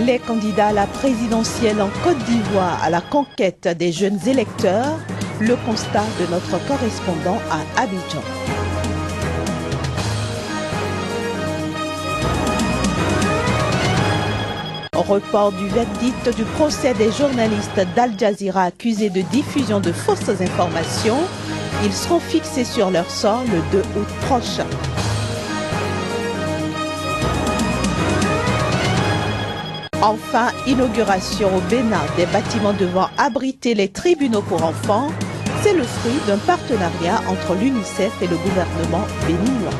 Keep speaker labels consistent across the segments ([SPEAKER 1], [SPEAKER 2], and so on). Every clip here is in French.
[SPEAKER 1] Les candidats à la présidentielle en Côte d'Ivoire à la conquête des jeunes électeurs, le constat de notre correspondant à Abidjan. Report du verdict du procès des journalistes d'Al Jazeera accusés de diffusion de fausses informations. Ils seront fixés sur leur sort le 2 août prochain. Enfin, inauguration au Bénin des bâtiments devant abriter les tribunaux pour enfants. C'est le fruit d'un partenariat entre l'UNICEF et le gouvernement béninois.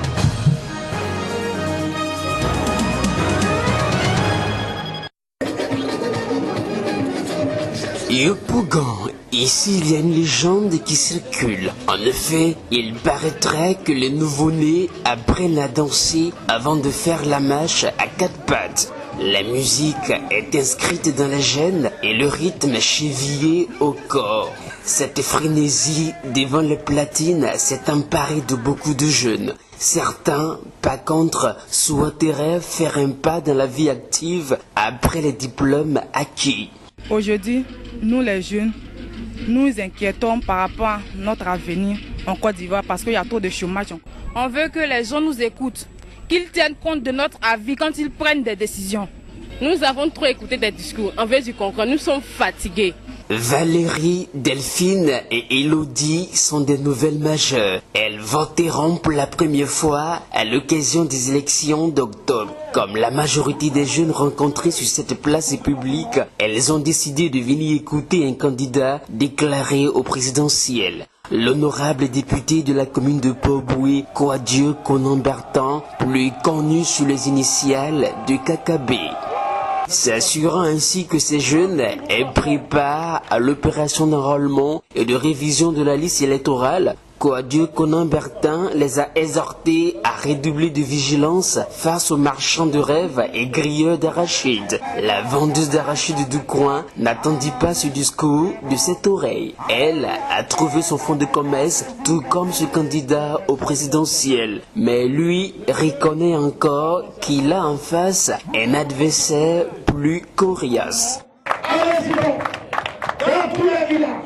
[SPEAKER 2] Yopougon, ici il y a une légende qui circule. En effet, il paraîtrait que les nouveau-nés apprennent à danser avant de faire la marche à quatre pattes. La musique est inscrite dans la gène et le rythme chevillé au corps. Cette frénésie devant les platines s'est emparée de beaucoup de jeunes. Certains, par contre, souhaiteraient faire un pas dans la vie active après les diplômes acquis.
[SPEAKER 3] Aujourd'hui, nous les jeunes, nous inquiétons par rapport à notre avenir en Côte d'Ivoire parce qu'il y a trop de chômage. On veut que les gens nous écoutent, qu'ils tiennent compte de notre avis quand ils prennent des décisions. Nous avons trop écouté des discours, en vez du concret, nous sommes fatigués.
[SPEAKER 2] Valérie, Delphine et Elodie sont des nouvelles majeures. Elles voteront pour la première fois à l'occasion des élections d'octobre. Comme la majorité des jeunes rencontrés sur cette place publique, elles ont décidé de venir écouter un candidat déclaré au présidentiel. L'honorable député de la commune de Port-Boué, Kouadieu Konan-Bertan, plus connu sous les initiales de KKB. S'assurant ainsi que ces jeunes aient pris part à l'opération d'enrôlement et de révision de la liste électorale, Kouadieu Konan-Bertan les a exhortés à redoubler de vigilance face aux marchands de rêves et grilleurs d'arachides. La vendeuse d'arachides du coin n'attendit pas ce discours de cette oreille. Elle a trouvé son fonds de commerce tout comme ce candidat au présidentiel. Mais lui reconnaît encore qu'il a en face un adversaire plus coriace.
[SPEAKER 4] Allez-y donc, dans tous les villages,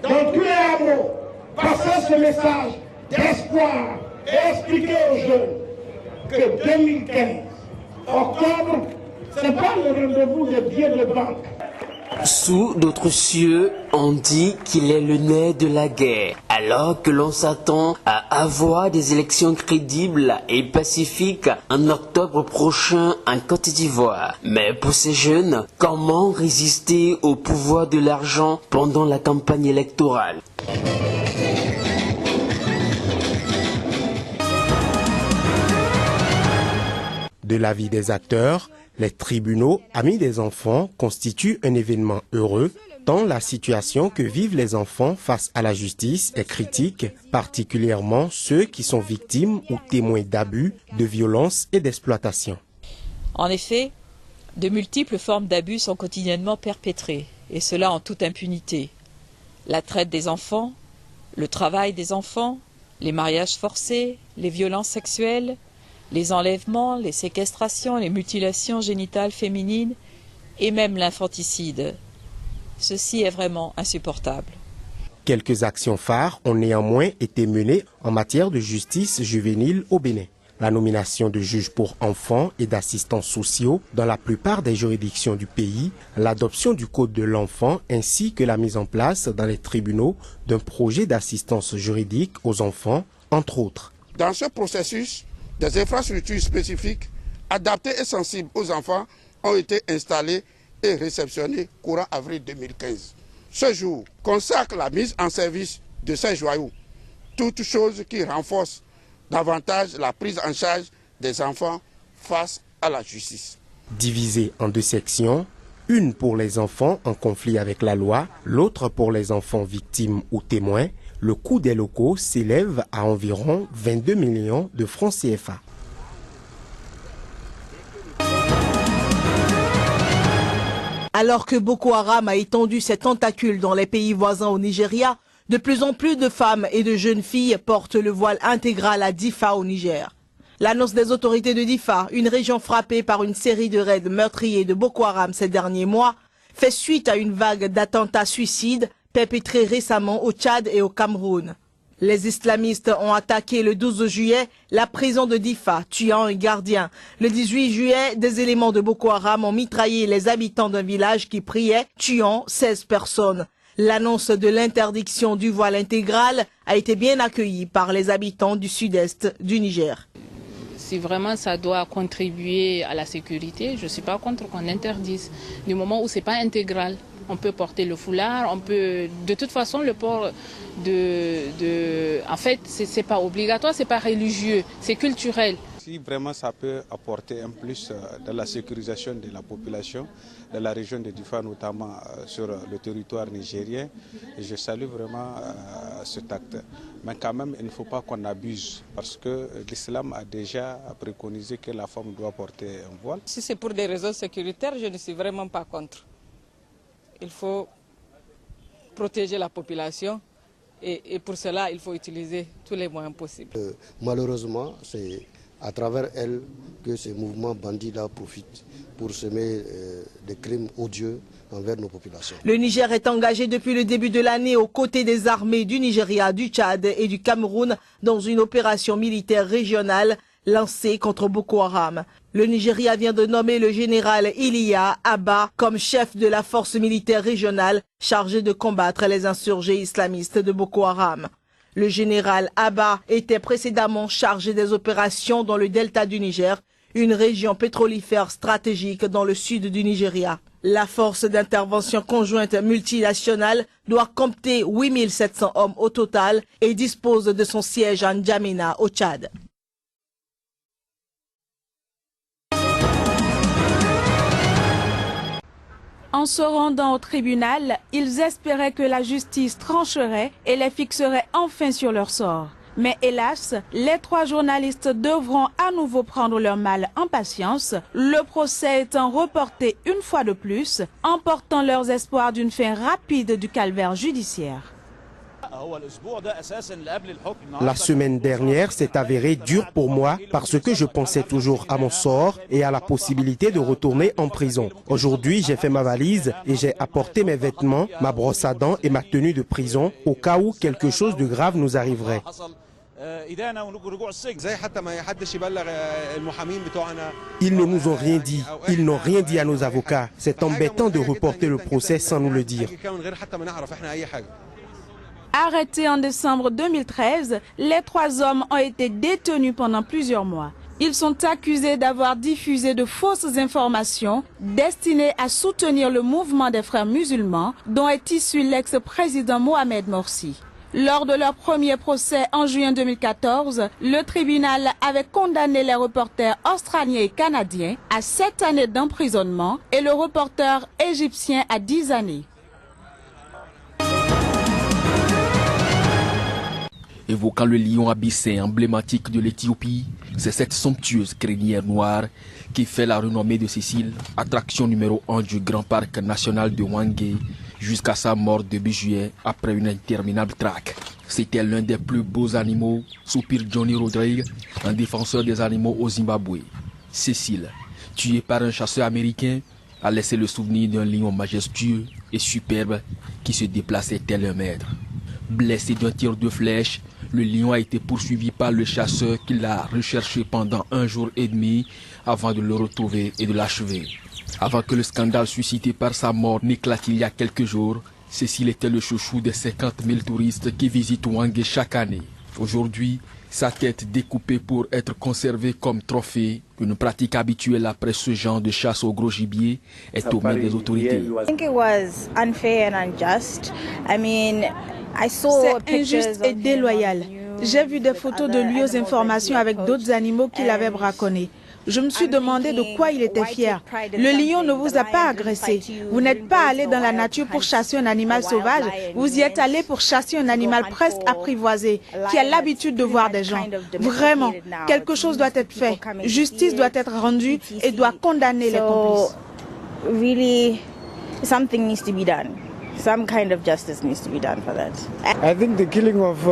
[SPEAKER 4] dans tous les hameaux, passez ce message d'espoir et expliquez aux jeunes que 2015, octobre, ce n'est pas le rendez-vous des billets de banque.
[SPEAKER 2] Sous d'autres cieux, on dit qu'il est le nez de la guerre, alors que l'on s'attend à avoir des élections crédibles et pacifiques en octobre prochain en Côte d'Ivoire. Mais pour ces jeunes, comment résister au pouvoir de l'argent pendant la campagne électorale ?
[SPEAKER 5] De l'avis des acteurs, les tribunaux amis des enfants constituent un événement heureux tant la situation que vivent les enfants face à la justice est critique, particulièrement ceux qui sont victimes ou témoins d'abus, de violences et d'exploitation.
[SPEAKER 6] En effet, de multiples formes d'abus sont quotidiennement perpétrées, et cela en toute impunité. La traite des enfants, le travail des enfants, les mariages forcés, les violences sexuelles, les enlèvements, les séquestrations, les mutilations génitales féminines et même l'infanticide. Ceci est vraiment insupportable.
[SPEAKER 5] Quelques actions phares ont néanmoins été menées en matière de justice juvénile au Bénin. La nomination de juges pour enfants et d'assistants sociaux dans la plupart des juridictions du pays, l'adoption du code de l'enfant ainsi que la mise en place dans les tribunaux d'un projet d'assistance juridique aux enfants, entre autres.
[SPEAKER 7] Dans ce processus, des infrastructures spécifiques, adaptées et sensibles aux enfants, ont été installées et réceptionnées courant avril 2015. Ce jour consacre la mise en service de ces joyaux, toutes choses qui renforcent davantage la prise en charge des enfants face à la justice.
[SPEAKER 5] Divisée en deux sections, une pour les enfants en conflit avec la loi, l'autre pour les enfants victimes ou témoins, le coût des locaux s'élève à environ 22 millions de francs CFA.
[SPEAKER 1] Alors que Boko Haram a étendu ses tentacules dans les pays voisins au Nigeria, de plus en plus de femmes et de jeunes filles portent le voile intégral à Difa au Niger.
[SPEAKER 8] L'annonce des autorités de Difa, une région frappée par une série de raids meurtriers de Boko Haram ces derniers mois, fait suite à une vague d'attentats suicides perpétrés récemment au Tchad et au Cameroun. Les islamistes ont attaqué le 12 juillet la prison de Difa, tuant un gardien. Le 18 juillet, des éléments de Boko Haram ont mitraillé les habitants d'un village qui priait, tuant 16 personnes. L'annonce de l'interdiction du voile intégral a été bien accueillie par les habitants du sud-est du Niger.
[SPEAKER 9] Si vraiment ça doit contribuer à la sécurité, je ne suis pas contre qu'on interdise. Du moment où ce n'est pas intégral, on peut porter le foulard, on peut... De toute façon, le port en fait, ce n'est pas obligatoire, ce n'est pas religieux, c'est culturel.
[SPEAKER 10] Si vraiment ça peut apporter un plus dans la sécurisation de la population, de la région de Difa, notamment sur le territoire nigérien, je salue vraiment cet acte. Mais quand même, il ne faut pas qu'on abuse, parce que l'islam a déjà préconisé que la femme doit porter un voile.
[SPEAKER 11] Si c'est pour des raisons sécuritaires, je ne suis vraiment pas contre. Il faut protéger la population et pour cela, il faut utiliser tous les moyens possibles.
[SPEAKER 12] Malheureusement, c'est à travers elle que ces mouvements bandits-là profitent pour semer des crimes odieux envers nos populations.
[SPEAKER 8] Le Niger est engagé depuis le début de l'année aux côtés des armées du Nigeria, du Tchad et du Cameroun dans une opération militaire régionale lancée contre Boko Haram. Le Nigeria vient de nommer le général Iliya Abba comme chef de la force militaire régionale chargée de combattre les insurgés islamistes de Boko Haram. Le général Abba était précédemment chargé des opérations dans le delta du Niger, une région pétrolifère stratégique dans le sud du Nigeria. La force d'intervention conjointe multinationale doit compter 8700 hommes au total et dispose de son siège à N'Djamena au Tchad.
[SPEAKER 13] En se rendant au tribunal, ils espéraient que la justice trancherait et les fixerait enfin sur leur sort. Mais hélas, les 3 journalistes devront à nouveau prendre leur mal en patience, le procès étant reporté une fois de plus, emportant leurs espoirs d'une fin rapide du calvaire judiciaire.
[SPEAKER 5] La semaine dernière s'est avérée dure pour moi parce que je pensais toujours à mon sort et à la possibilité de retourner en prison. Aujourd'hui, j'ai fait ma valise et j'ai apporté mes vêtements, ma brosse à dents et ma tenue de prison au cas où quelque chose de grave nous arriverait. Ils ne nous ont rien dit. Ils n'ont rien dit à nos avocats. C'est embêtant de reporter le procès sans nous le dire.
[SPEAKER 13] Arrêtés en décembre 2013, les 3 hommes ont été détenus pendant plusieurs mois. Ils sont accusés d'avoir diffusé de fausses informations destinées à soutenir le mouvement des frères musulmans dont est issu l'ex-président Mohamed Morsi. Lors de leur premier procès en juin 2014, le tribunal avait condamné les reporters australiens et canadiens à 7 années d'emprisonnement et le reporter égyptien à 10 années.
[SPEAKER 14] Évoquant le lion abyssin emblématique de l'Éthiopie, c'est cette somptueuse crinière noire qui fait la renommée de Cécile, attraction numéro 1 du grand parc national de Hwange, jusqu'à sa mort début juillet après une interminable traque. C'était l'un des plus beaux animaux, soupire Johnny Rodrigue, un défenseur des animaux au Zimbabwe. Cécile, tuée par un chasseur américain, a laissé le souvenir d'un lion majestueux et superbe qui se déplaçait tel un maître. Blessé d'un tir de flèche, le lion a été poursuivi par le chasseur qui l'a recherché pendant 1 jour et demi avant de le retrouver et de l'achever. Avant que le scandale suscité par sa mort n'éclate il y a quelques jours, Cécile était le chouchou des 50 000 touristes qui visitent Hwange chaque année. Aujourd'hui, sa tête découpée pour être conservée comme trophée, une pratique habituelle après ce genre de chasse au gros gibier, est aux mains des autorités.
[SPEAKER 13] C'est injuste et déloyal. J'ai vu des photos de lui aux informations avec d'autres animaux qu'il avait braconnés. Je me suis demandé de quoi il était fier. Le lion ne vous a pas agressé. Vous n'êtes pas allé dans la nature pour chasser un animal sauvage. Vous y êtes allé pour chasser un animal presque apprivoisé, qui a l'habitude de voir des gens. Vraiment, quelque chose doit être fait. Justice doit être rendue et doit condamner les complices.
[SPEAKER 15] Really, something needs to be done.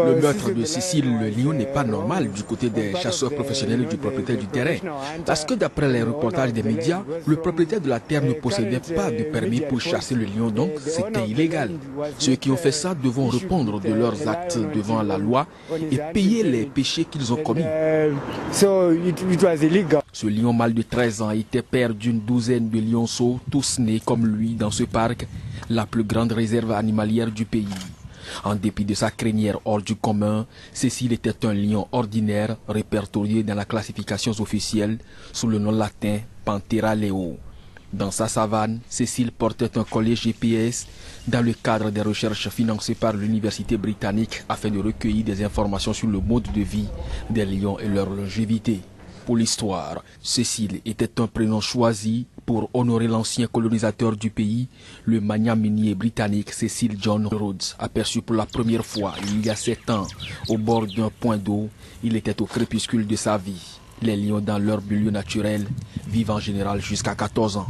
[SPEAKER 14] Le meurtre de Cécile Le Lion n'est pas normal du côté des chasseurs professionnels et du propriétaire du terrain. Parce que d'après les reportages des médias, le propriétaire de la terre ne possédait pas de permis pour chasser le lion, donc c'était illégal. Ceux qui ont fait ça devront répondre de leurs actes devant la loi et payer les péchés qu'ils ont commis. Ce lion mâle de 13 ans était père d'une douzaine de lionceaux, tous nés comme lui dans ce parc, la plus grande réserve animalière du pays. En dépit de sa crinière hors du commun, Cécile était un lion ordinaire répertorié dans la classification officielle sous le nom latin Panthera leo. Dans sa savane, Cécile portait un collier GPS dans le cadre des recherches financées par l'université britannique afin de recueillir des informations sur le mode de vie des lions et leur longévité. Pour l'histoire, Cécile était un prénom choisi pour honorer l'ancien colonisateur du pays, le magnat minier britannique Cecil John Rhodes, aperçu pour la première fois il y a 7 ans au bord d'un point d'eau. Il était au crépuscule de sa vie. Les lions dans leur milieu naturel vivent en général jusqu'à 14 ans.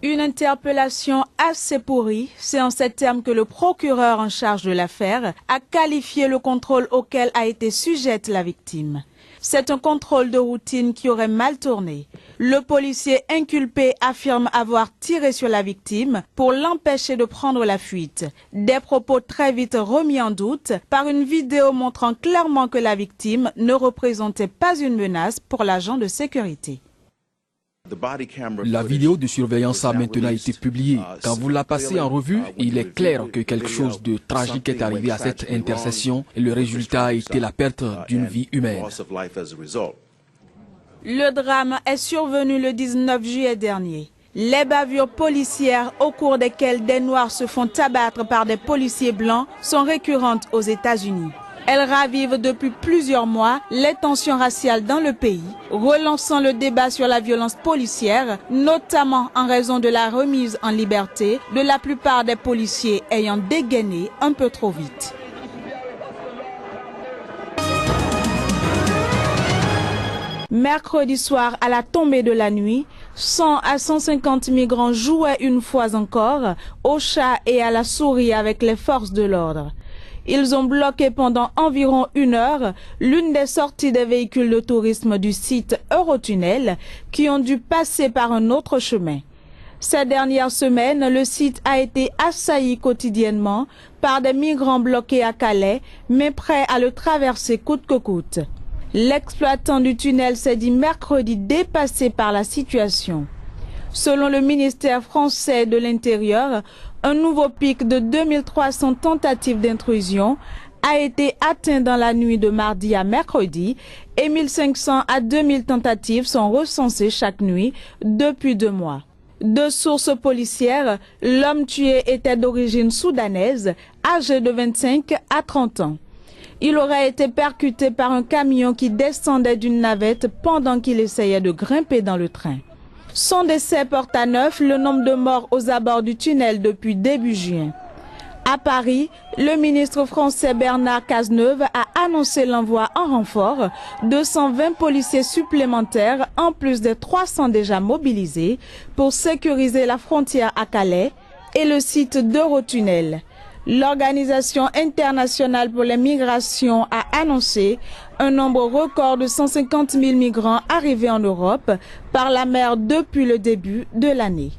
[SPEAKER 13] Une interpellation assez pourrie, c'est en ces termes que le procureur en charge de l'affaire a qualifié le contrôle auquel a été sujette la victime. C'est un contrôle de routine qui aurait mal tourné. Le policier inculpé affirme avoir tiré sur la victime pour l'empêcher de prendre la fuite. Des propos très vite remis en doute par une vidéo montrant clairement que la victime ne représentait pas une menace pour l'agent de sécurité.
[SPEAKER 14] La vidéo de surveillance a maintenant été publiée. Quand vous la passez en revue, il est clair que quelque chose de tragique est arrivé à cette intersection et le résultat a été la perte d'une vie humaine.
[SPEAKER 13] Le drame est survenu le 19 juillet dernier. Les bavures policières au cours desquelles des Noirs se font abattre par des policiers blancs sont récurrentes aux États-Unis. Elles ravivent depuis plusieurs mois les tensions raciales dans le pays, relançant le débat sur la violence policière, notamment en raison de la remise en liberté de la plupart des policiers ayant dégainé un peu trop vite. Mercredi soir, à la tombée de la nuit, 100 à 150 migrants jouaient une fois encore au chat et à la souris avec les forces de l'ordre. Ils ont bloqué pendant environ 1 heure l'une des sorties des véhicules de tourisme du site Eurotunnel qui ont dû passer par un autre chemin. Ces dernières semaines, le site a été assailli quotidiennement par des migrants bloqués à Calais, mais prêts à le traverser coûte que coûte. L'exploitant du tunnel s'est dit mercredi dépassé par la situation. Selon le ministère français de l'Intérieur, un nouveau pic de 2300 tentatives d'intrusion a été atteint dans la nuit de mardi à mercredi et 1500 à 2000 tentatives sont recensées chaque nuit depuis 2 mois. De sources policières, l'homme tué était d'origine soudanaise, âgé de 25 à 30 ans. Il aurait été percuté par un camion qui descendait d'une navette pendant qu'il essayait de grimper dans le train. Son décès porte à 9 le nombre de morts aux abords du tunnel depuis début juin. À Paris, le ministre français Bernard Cazeneuve a annoncé l'envoi en renfort de 120 policiers supplémentaires en plus des 300 déjà mobilisés pour sécuriser la frontière à Calais et le site d'Eurotunnel. L'Organisation internationale pour les migrations a annoncé un nombre record de 150 000 migrants arrivés en Europe par la mer depuis le début de l'année.